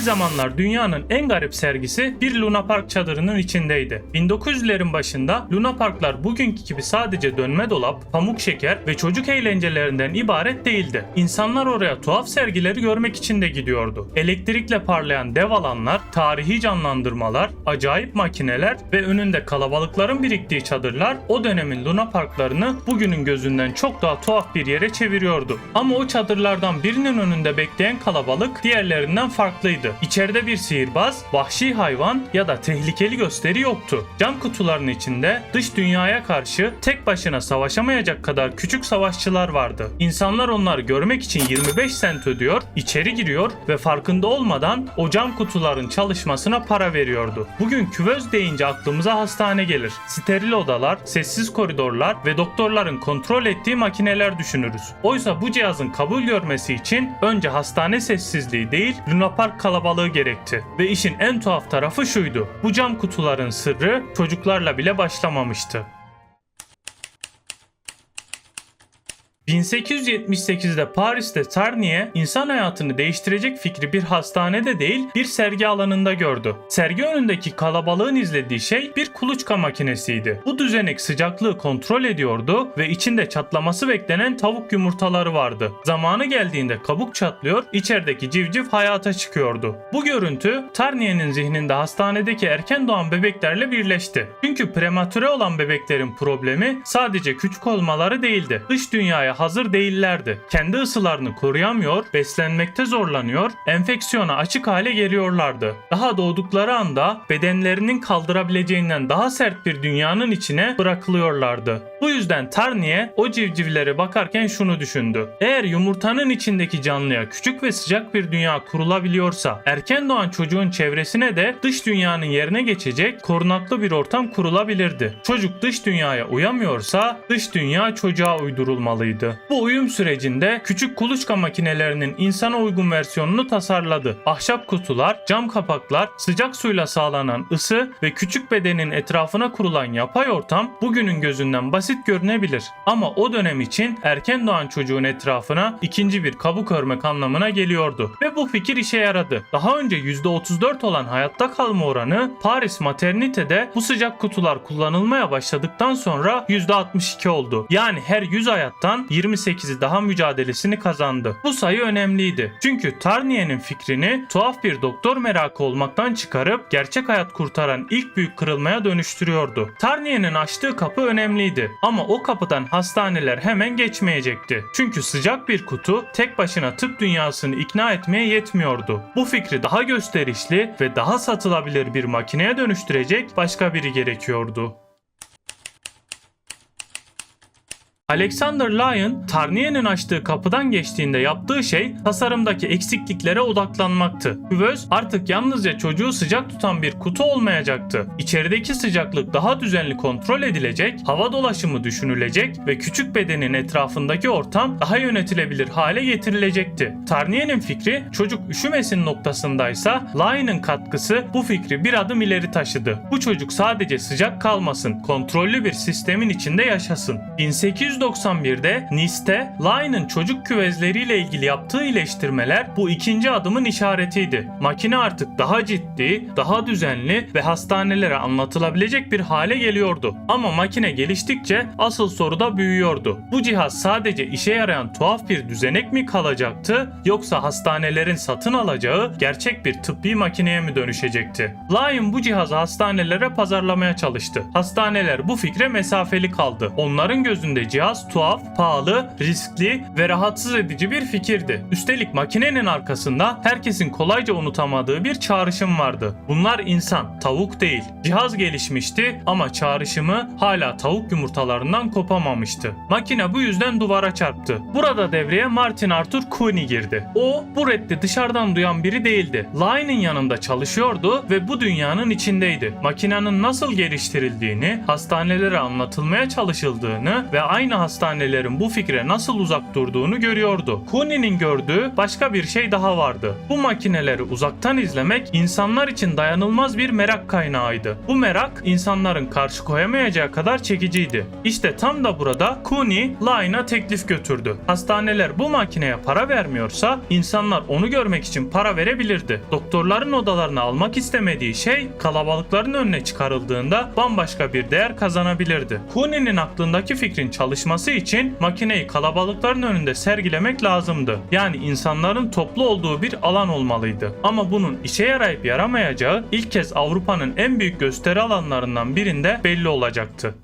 zamanlar dünyanın en garip sergisi bir Luna Park çadırının içindeydi. 1900'lerin başında Luna Parklar bugünkü gibi sadece dönme dolap, pamuk şeker ve çocuk eğlencelerinden ibaret değildi. İnsanlar oraya tuhaf sergileri görmek için de gidiyordu. Elektrikle parlayan dev alanlar, tarihi canlandırmalar, acayip makineler ve önünde kalabalıkların biriktiği çadırlar o dönemin Luna Parklarını bugünün gözünden çok daha tuhaf bir yere çeviriyordu. Ama o çadırlardan birinin önünde bekleyen kalabalık diğerlerinden farklıydı. İçeride bir sihirbaz, vahşi hayvan ya da tehlikeli gösteri yoktu. Cam kutuların içinde dış dünyaya karşı tek başına savaşamayacak kadar küçük savaşçılar vardı. İnsanlar onları görmek için 25 sent ödüyor, içeri giriyor ve farkında olmadan o cam kutuların çalışmasına para veriyordu. Bugün küvöz deyince aklımıza hastane gelir. Steril odalar, sessiz koridorlar ve doktorların kontrol ettiği makineler düşünürüz. Oysa bu cihazın kabul görmesi için önce hastane sessizliği değil, Luna Park kalabalığı gerekti. Ve işin en tuhaf tarafı şuydu: bu cam kutuların sırrı çocuklarla bile başlamamıştı. 1878'de Paris'te Tarnier insan hayatını değiştirecek fikri bir hastanede değil bir sergi alanında gördü. Sergi önündeki kalabalığın izlediği şey bir kuluçka makinesiydi. Bu düzenek sıcaklığı kontrol ediyordu ve içinde çatlaması beklenen tavuk yumurtaları vardı. Zamanı geldiğinde kabuk çatlıyor, içerideki civciv hayata çıkıyordu. Bu görüntü Tarnier'in zihninde hastanedeki erken doğan bebeklerle birleşti. Çünkü prematüre olan bebeklerin problemi sadece küçük olmaları değildi. Dış dünyaya hazır değillerdi. Kendi ısılarını koruyamıyor, beslenmekte zorlanıyor, enfeksiyona açık hale geliyorlardı. Daha doğdukları anda bedenlerinin kaldırabileceğinden daha sert bir dünyanın içine bırakılıyorlardı. Bu yüzden Tarnier o civcivlere bakarken şunu düşündü: eğer yumurtanın içindeki canlıya küçük ve sıcak bir dünya kurulabiliyorsa, erken doğan çocuğun çevresine de dış dünyanın yerine geçecek korunaklı bir ortam kurulabilirdi. Çocuk dış dünyaya uyamıyorsa dış dünya çocuğa uydurulmalıydı. Bu uyum sürecinde küçük kuluçka makinelerinin insana uygun versiyonunu tasarladı. Ahşap kutular, cam kapaklar, sıcak suyla sağlanan ısı ve küçük bedenin etrafına kurulan yapay ortam bugünün gözünden basit görünebilir. Ama o dönem için erken doğan çocuğun etrafına ikinci bir kabuk örmek anlamına geliyordu. Ve bu fikir işe yaradı. Daha önce %34 olan hayatta kalma oranı Paris Maternité'de bu sıcak kutular kullanılmaya başladıktan sonra %62 oldu. Yani her 100 hayattan 28'i daha mücadelesini kazandı. Bu sayı önemliydi. Çünkü Tarnier'in fikrini tuhaf bir doktor merakı olmaktan çıkarıp gerçek hayat kurtaran ilk büyük kırılmaya dönüştürüyordu. Tarnier'in açtığı kapı önemliydi. Ama o kapıdan hastaneler hemen geçmeyecekti. Çünkü sıcak bir kutu tek başına tıp dünyasını ikna etmeye yetmiyordu. Bu fikri daha gösterişli ve daha satılabilir bir makineye dönüştürecek başka biri gerekiyordu. Alexander Lyon, Tarnier'in açtığı kapıdan geçtiğinde yaptığı şey tasarımdaki eksikliklere odaklanmaktı. Küvöz artık yalnızca çocuğu sıcak tutan bir kutu olmayacaktı. İçerideki sıcaklık daha düzenli kontrol edilecek, hava dolaşımı düşünülecek ve küçük bedenin etrafındaki ortam daha yönetilebilir hale getirilecekti. Tarnier'in fikri çocuk üşümesin noktasındaysa Lyon'ın katkısı bu fikri bir adım ileri taşıdı. Bu çocuk sadece sıcak kalmasın, kontrollü bir sistemin içinde yaşasın. 1891'de Nice'te Lyon'ın çocuk küvezleriyle ilgili yaptığı iyileştirmeler bu ikinci adımın işaretiydi. Makine artık daha ciddi, daha düzenli ve hastanelere anlatılabilecek bir hale geliyordu. Ama makine geliştikçe asıl soru da büyüyordu. Bu cihaz sadece işe yarayan tuhaf bir düzenek mi kalacaktı, yoksa hastanelerin satın alacağı gerçek bir tıbbi makineye mi dönüşecekti? Lyon bu cihazı hastanelere pazarlamaya çalıştı. Hastaneler bu fikre mesafeli kaldı. Onların gözünde cihaz tuhaf, pahalı, riskli ve rahatsız edici bir fikirdi. Üstelik makinenin arkasında herkesin kolayca unutamadığı bir çağrışım vardı. Bunlar insan, tavuk değil. Cihaz gelişmişti ama çağrışımı hala tavuk yumurtalarından kopamamıştı. Makine bu yüzden duvara çarptı. Burada devreye Martin Arthur Cooney girdi. O, bu reddi dışarıdan duyan biri değildi. Lyon'ın yanında çalışıyordu ve bu dünyanın içindeydi. Makinenin nasıl geliştirildiğini, hastanelere anlatılmaya çalışıldığını ve aynı aynı hastanelerin bu fikre nasıl uzak durduğunu görüyordu. Cooney'nin gördüğü başka bir şey daha vardı. Bu makineleri uzaktan izlemek insanlar için dayanılmaz bir merak kaynağıydı. Bu merak insanların karşı koyamayacağı kadar çekiciydi. İşte tam da burada Cooney, Lyne'a teklif götürdü. Hastaneler bu makineye para vermiyorsa insanlar onu görmek için para verebilirdi. Doktorların odalarını almak istemediği şey kalabalıkların önüne çıkarıldığında bambaşka bir değer kazanabilirdi. Cooney'nin aklındaki fikrin çalışması için makineyi kalabalıkların önünde sergilemek lazımdı. Yani insanların toplu olduğu bir alan olmalıydı. Ama bunun işe yarayıp yaramayacağı ilk kez Avrupa'nın en büyük gösteri alanlarından birinde belli olacaktı.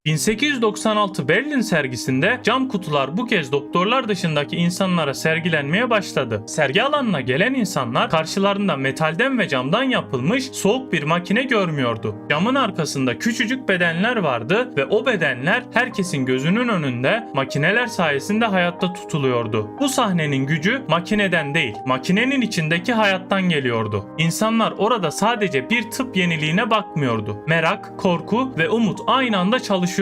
1896 Berlin sergisinde cam kutular bu kez doktorlar dışındaki insanlara sergilenmeye başladı. Sergi alanına gelen insanlar karşılarında metalden ve camdan yapılmış soğuk bir makine görmüyordu. Camın arkasında küçücük bedenler vardı ve o bedenler herkesin gözünün önünde makineler sayesinde hayatta tutuluyordu. Bu sahnenin gücü makineden değil, makinenin içindeki hayattan geliyordu. İnsanlar orada sadece bir tıp yeniliğine bakmıyordu. Merak, korku ve umut aynı anda çalışıyordu.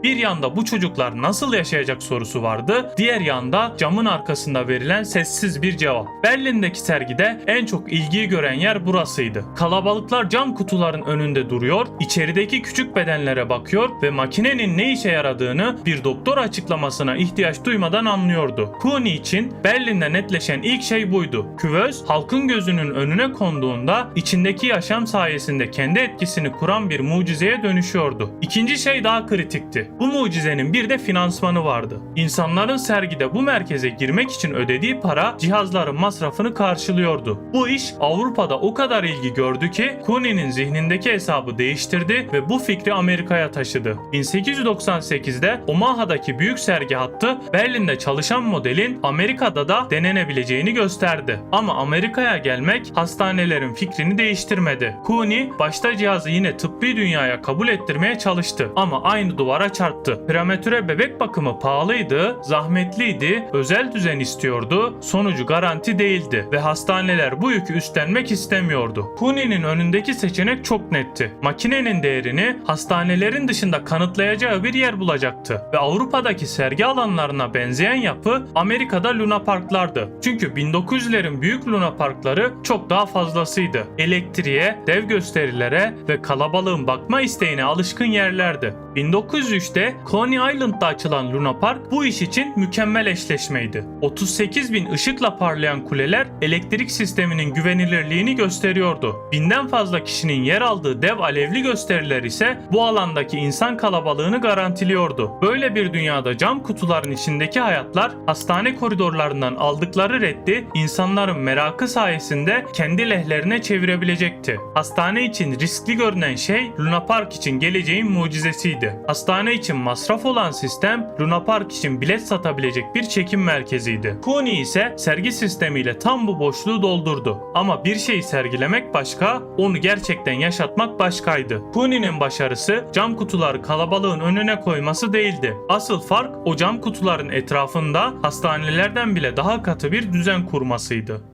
Bir yanda bu çocuklar nasıl yaşayacak sorusu vardı, diğer yanda camın arkasında verilen sessiz bir cevap. Berlin'deki sergide en çok ilgiyi gören yer burasıydı. Kalabalıklar cam kutuların önünde duruyor, içerideki küçük bedenlere bakıyor ve makinenin ne işe yaradığını bir doktor açıklamasına ihtiyaç duymadan anlıyordu. Cooney için Berlin'de netleşen ilk şey buydu. Küvöz, halkın gözünün önüne konduğunda içindeki yaşam sayesinde kendi etkisini kuran bir mucizeye dönüşüyordu. İkinci şey daha kritikti. Bu mucizenin bir de finansmanı vardı. İnsanların sergide bu merkeze girmek için ödediği para cihazların masrafını karşılıyordu. Bu iş Avrupa'da o kadar ilgi gördü ki Cooney'nin zihnindeki hesabı değiştirdi ve bu fikri Amerika'ya taşıdı. 1898'de Omaha'daki büyük sergi hattı Berlin'de çalışan modelin Amerika'da da denenebileceğini gösterdi. Ama Amerika'ya gelmek hastanelerin fikrini değiştirmedi. Cooney başta cihazı yine tıbbi dünyaya kabul ettirmeye çalıştı ama aynı duvara çarptı. Prematüre bebek bakımı pahalıydı, zahmetliydi, özel düzen istiyordu, sonucu garanti değildi ve hastaneler bu yükü üstlenmek istemiyordu. Cooney'nin önündeki seçenek çok netti. Makinenin değerini hastanelerin dışında kanıtlayacağı bir yer bulacaktı ve Avrupa'daki sergi alanlarına benzeyen yapı Amerika'da Luna Parklardı. Çünkü 1900'lerin büyük Luna Parkları çok daha fazlasıydı. Elektriğe, dev gösterilere ve kalabalığın bakma isteğine alışkın yerlerdi. 1903'te Coney Island'da açılan Luna Park bu iş için mükemmel eşleşmeydi. 38.000 ışıkla parlayan kuleler elektrik sisteminin güvenilirliğini gösteriyordu. 1000'den fazla kişinin yer aldığı dev alevli gösteriler ise bu alandaki insan kalabalığını garantiliyordu. Böyle bir dünyada cam kutuların içindeki hayatlar hastane koridorlarından aldıkları reddi insanların merakı sayesinde kendi lehlerine çevirebilecekti. Hastane için riskli görünen şey Luna Park için geleceğin mucizesiydi. Hastane için masraf olan sistem Luna Park için bilet satabilecek bir çekim merkeziydi. Cooney ise sergi sistemiyle tam bu boşluğu doldurdu. Ama bir şeyi sergilemek başka, onu gerçekten yaşatmak başkaydı. Cooney'nin başarısı cam kutuları kalabalığın önüne koyması değildi. Asıl fark o cam kutuların etrafında hastanelerden bile daha katı bir düzen kurmasıydı.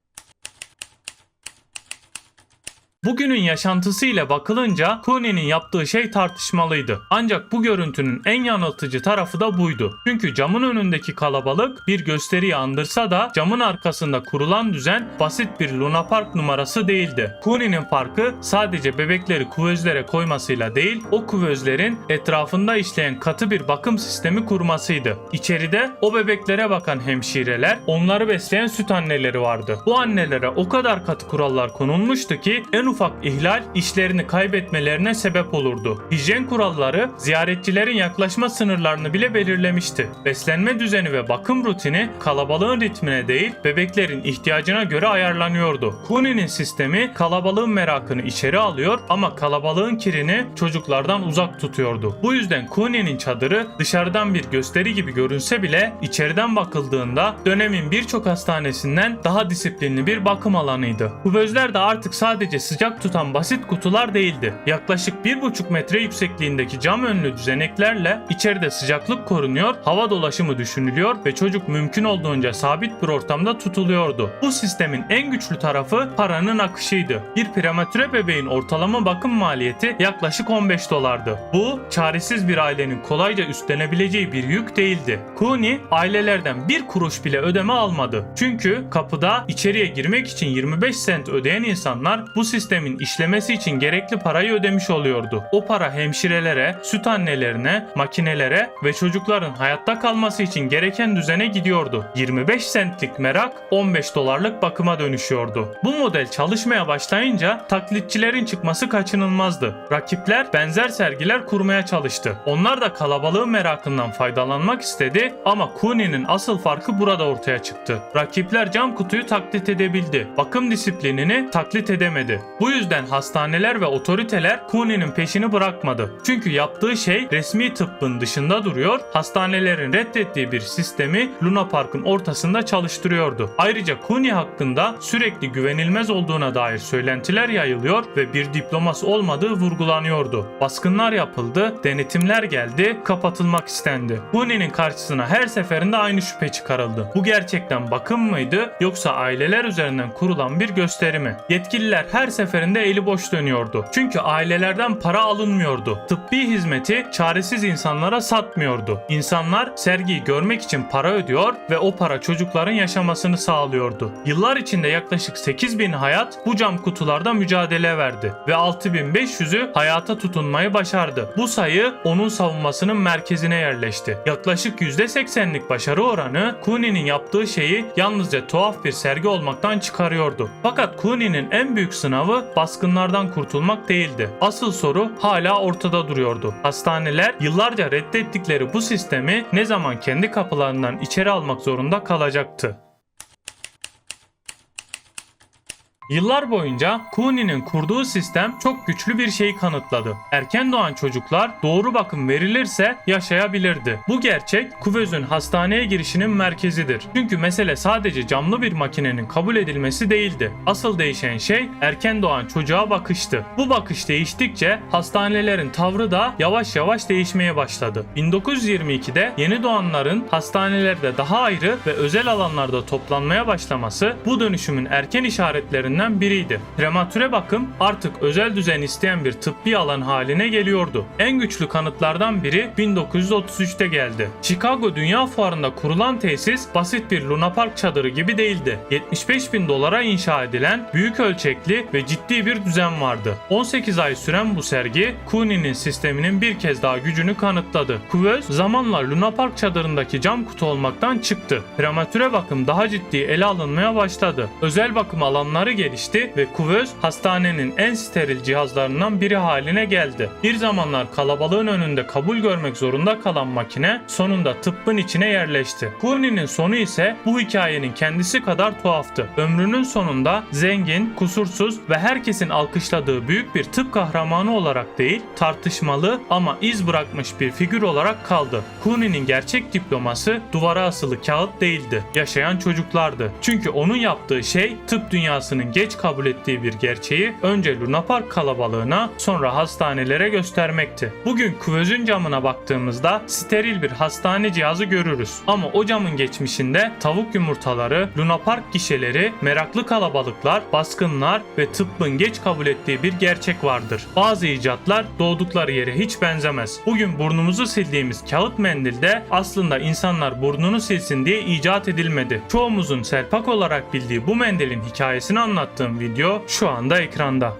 Bugünün yaşantısıyla bakılınca Cooney'nin yaptığı şey tartışmalıydı. Ancak bu görüntünün en yanıltıcı tarafı da buydu. Çünkü camın önündeki kalabalık bir gösteriyi andırsa da camın arkasında kurulan düzen basit bir Luna Park numarası değildi. Cooney'nin farkı sadece bebekleri kuvözlere koymasıyla değil, o kuvözlerin etrafında işleyen katı bir bakım sistemi kurmasıydı. İçeride o bebeklere bakan hemşireler, onları besleyen süt anneleri vardı. Bu annelere o kadar katı kurallar konulmuştu ki en ufak ihlal işlerini kaybetmelerine sebep olurdu. Hijyen kuralları ziyaretçilerin yaklaşma sınırlarını bile belirlemişti. Beslenme düzeni ve bakım rutini kalabalığın ritmine değil bebeklerin ihtiyacına göre ayarlanıyordu. Cooney'nin sistemi kalabalığın merakını içeri alıyor ama kalabalığın kirini çocuklardan uzak tutuyordu. Bu yüzden Cooney'nin çadırı dışarıdan bir gösteri gibi görünse bile içeriden bakıldığında dönemin birçok hastanesinden daha disiplinli bir bakım alanıydı. Kuvözler de artık sadece sıcak sıcak tutan basit kutular değildi. Yaklaşık 1,5 metre yüksekliğindeki cam önlü düzeneklerle içeride sıcaklık korunuyor, hava dolaşımı düşünülüyor ve çocuk mümkün olduğunca sabit bir ortamda tutuluyordu. Bu sistemin en güçlü tarafı paranın akışıydı. Bir prematüre bebeğin ortalama bakım maliyeti yaklaşık 15 dolardı. Bu, çaresiz bir ailenin kolayca üstlenebileceği bir yük değildi. Cooney ailelerden bir kuruş bile ödeme almadı. Çünkü kapıda içeriye girmek için 25 sent ödeyen insanlar bu sistemin işlemesi için gerekli parayı ödemiş oluyordu. O para hemşirelere, süt annelerine, makinelere ve çocukların hayatta kalması için gereken düzene gidiyordu. 25 centlik merak 15 dolarlık bakıma dönüşüyordu. Bu model çalışmaya başlayınca taklitçilerin çıkması kaçınılmazdı. Rakipler benzer sergiler kurmaya çalıştı. Onlar da kalabalığın merakından faydalanmak istedi ama Cooney'nin asıl farkı burada ortaya çıktı. Rakipler cam kutuyu taklit edebildi. Bakım disiplinini taklit edemedi. Bu yüzden hastaneler ve otoriteler Cooney'nin peşini bırakmadı. Çünkü yaptığı şey resmi tıbbın dışında duruyor, hastanelerin reddettiği bir sistemi Luna Park'ın ortasında çalıştırıyordu. Ayrıca Cooney hakkında sürekli güvenilmez olduğuna dair söylentiler yayılıyor ve bir diploması olmadığı vurgulanıyordu. Baskınlar yapıldı, denetimler geldi, kapatılmak istendi. Cooney'nin karşısına her seferinde aynı şüphe çıkarıldı. Bu gerçekten bakım mıydı yoksa aileler üzerinden kurulan bir gösteri mi? Yetkililer her seferinde eli boş dönüyordu. Çünkü ailelerden para alınmıyordu. Tıbbi hizmeti çaresiz insanlara satmıyordu. İnsanlar sergiyi görmek için para ödüyor ve o para çocukların yaşamasını sağlıyordu. Yıllar içinde yaklaşık 8.000 hayat bu cam kutularda mücadele verdi ve 6.500'ü hayata tutunmayı başardı. Bu sayı onun savunmasının merkezine yerleşti. Yaklaşık %80'lik başarı oranı Cooney'nin yaptığı şeyi yalnızca tuhaf bir sergi olmaktan çıkarıyordu. Fakat Cooney'nin en büyük sınavı baskınlardan kurtulmak değildi. Asıl soru hala ortada duruyordu. Hastaneler yıllarca reddettikleri bu sistemi ne zaman kendi kapılarından içeri almak zorunda kalacaktı. Yıllar boyunca Cooney'nin kurduğu sistem çok güçlü bir şeyi kanıtladı. Erken doğan çocuklar doğru bakım verilirse yaşayabilirdi. Bu gerçek Kuvöz'ün hastaneye girişinin merkezidir. Çünkü mesele sadece camlı bir makinenin kabul edilmesi değildi. Asıl değişen şey erken doğan çocuğa bakıştı. Bu bakış değiştikçe hastanelerin tavrı da yavaş yavaş değişmeye başladı. 1922'de yeni doğanların hastanelerde daha ayrı ve özel alanlarda toplanmaya başlaması bu dönüşümün erken işaretlerinden biriydi. Prematüre bakım artık özel düzen isteyen bir tıbbi alan haline geliyordu. En güçlü kanıtlardan biri 1933'te geldi. Chicago Dünya Fuarı'nda kurulan tesis basit bir Luna Park çadırı gibi değildi. 75.000 dolara inşa edilen büyük ölçekli ve ciddi bir düzen vardı. 18 ay süren bu sergi Cooney'nin sisteminin bir kez daha gücünü kanıtladı. Kuvöz zamanla Luna Park çadırındaki cam kutu olmaktan çıktı. Prematüre bakım daha ciddi ele alınmaya başladı. Özel bakım alanları gelişti ve Kuvöz hastanenin en steril cihazlarından biri haline geldi. Bir zamanlar kalabalığın önünde kabul görmek zorunda kalan makine sonunda tıbbın içine yerleşti. Cooney'nin sonu ise bu hikayenin kendisi kadar tuhaftı. Ömrünün sonunda zengin, kusursuz ve herkesin alkışladığı büyük bir tıp kahramanı olarak değil, tartışmalı ama iz bırakmış bir figür olarak kaldı. Cooney'nin gerçek diploması duvara asılı kağıt değildi, yaşayan çocuklardı. Çünkü onun yaptığı şey tıp dünyasının geç kabul ettiği bir gerçeği önce Luna Park kalabalığına sonra hastanelere göstermekti. Bugün Kuvöz'ün camına baktığımızda steril bir hastane cihazı görürüz. Ama o camın geçmişinde tavuk yumurtaları, Luna Park gişeleri, meraklı kalabalıklar, baskınlar ve tıbbın geç kabul ettiği bir gerçek vardır. Bazı icatlar doğdukları yere hiç benzemez. Bugün burnumuzu sildiğimiz kağıt mendilde aslında insanlar burnunu silsin diye icat edilmedi. Çoğumuzun selpak olarak bildiği bu mendilin hikayesini anlattığım video şu anda ekranda.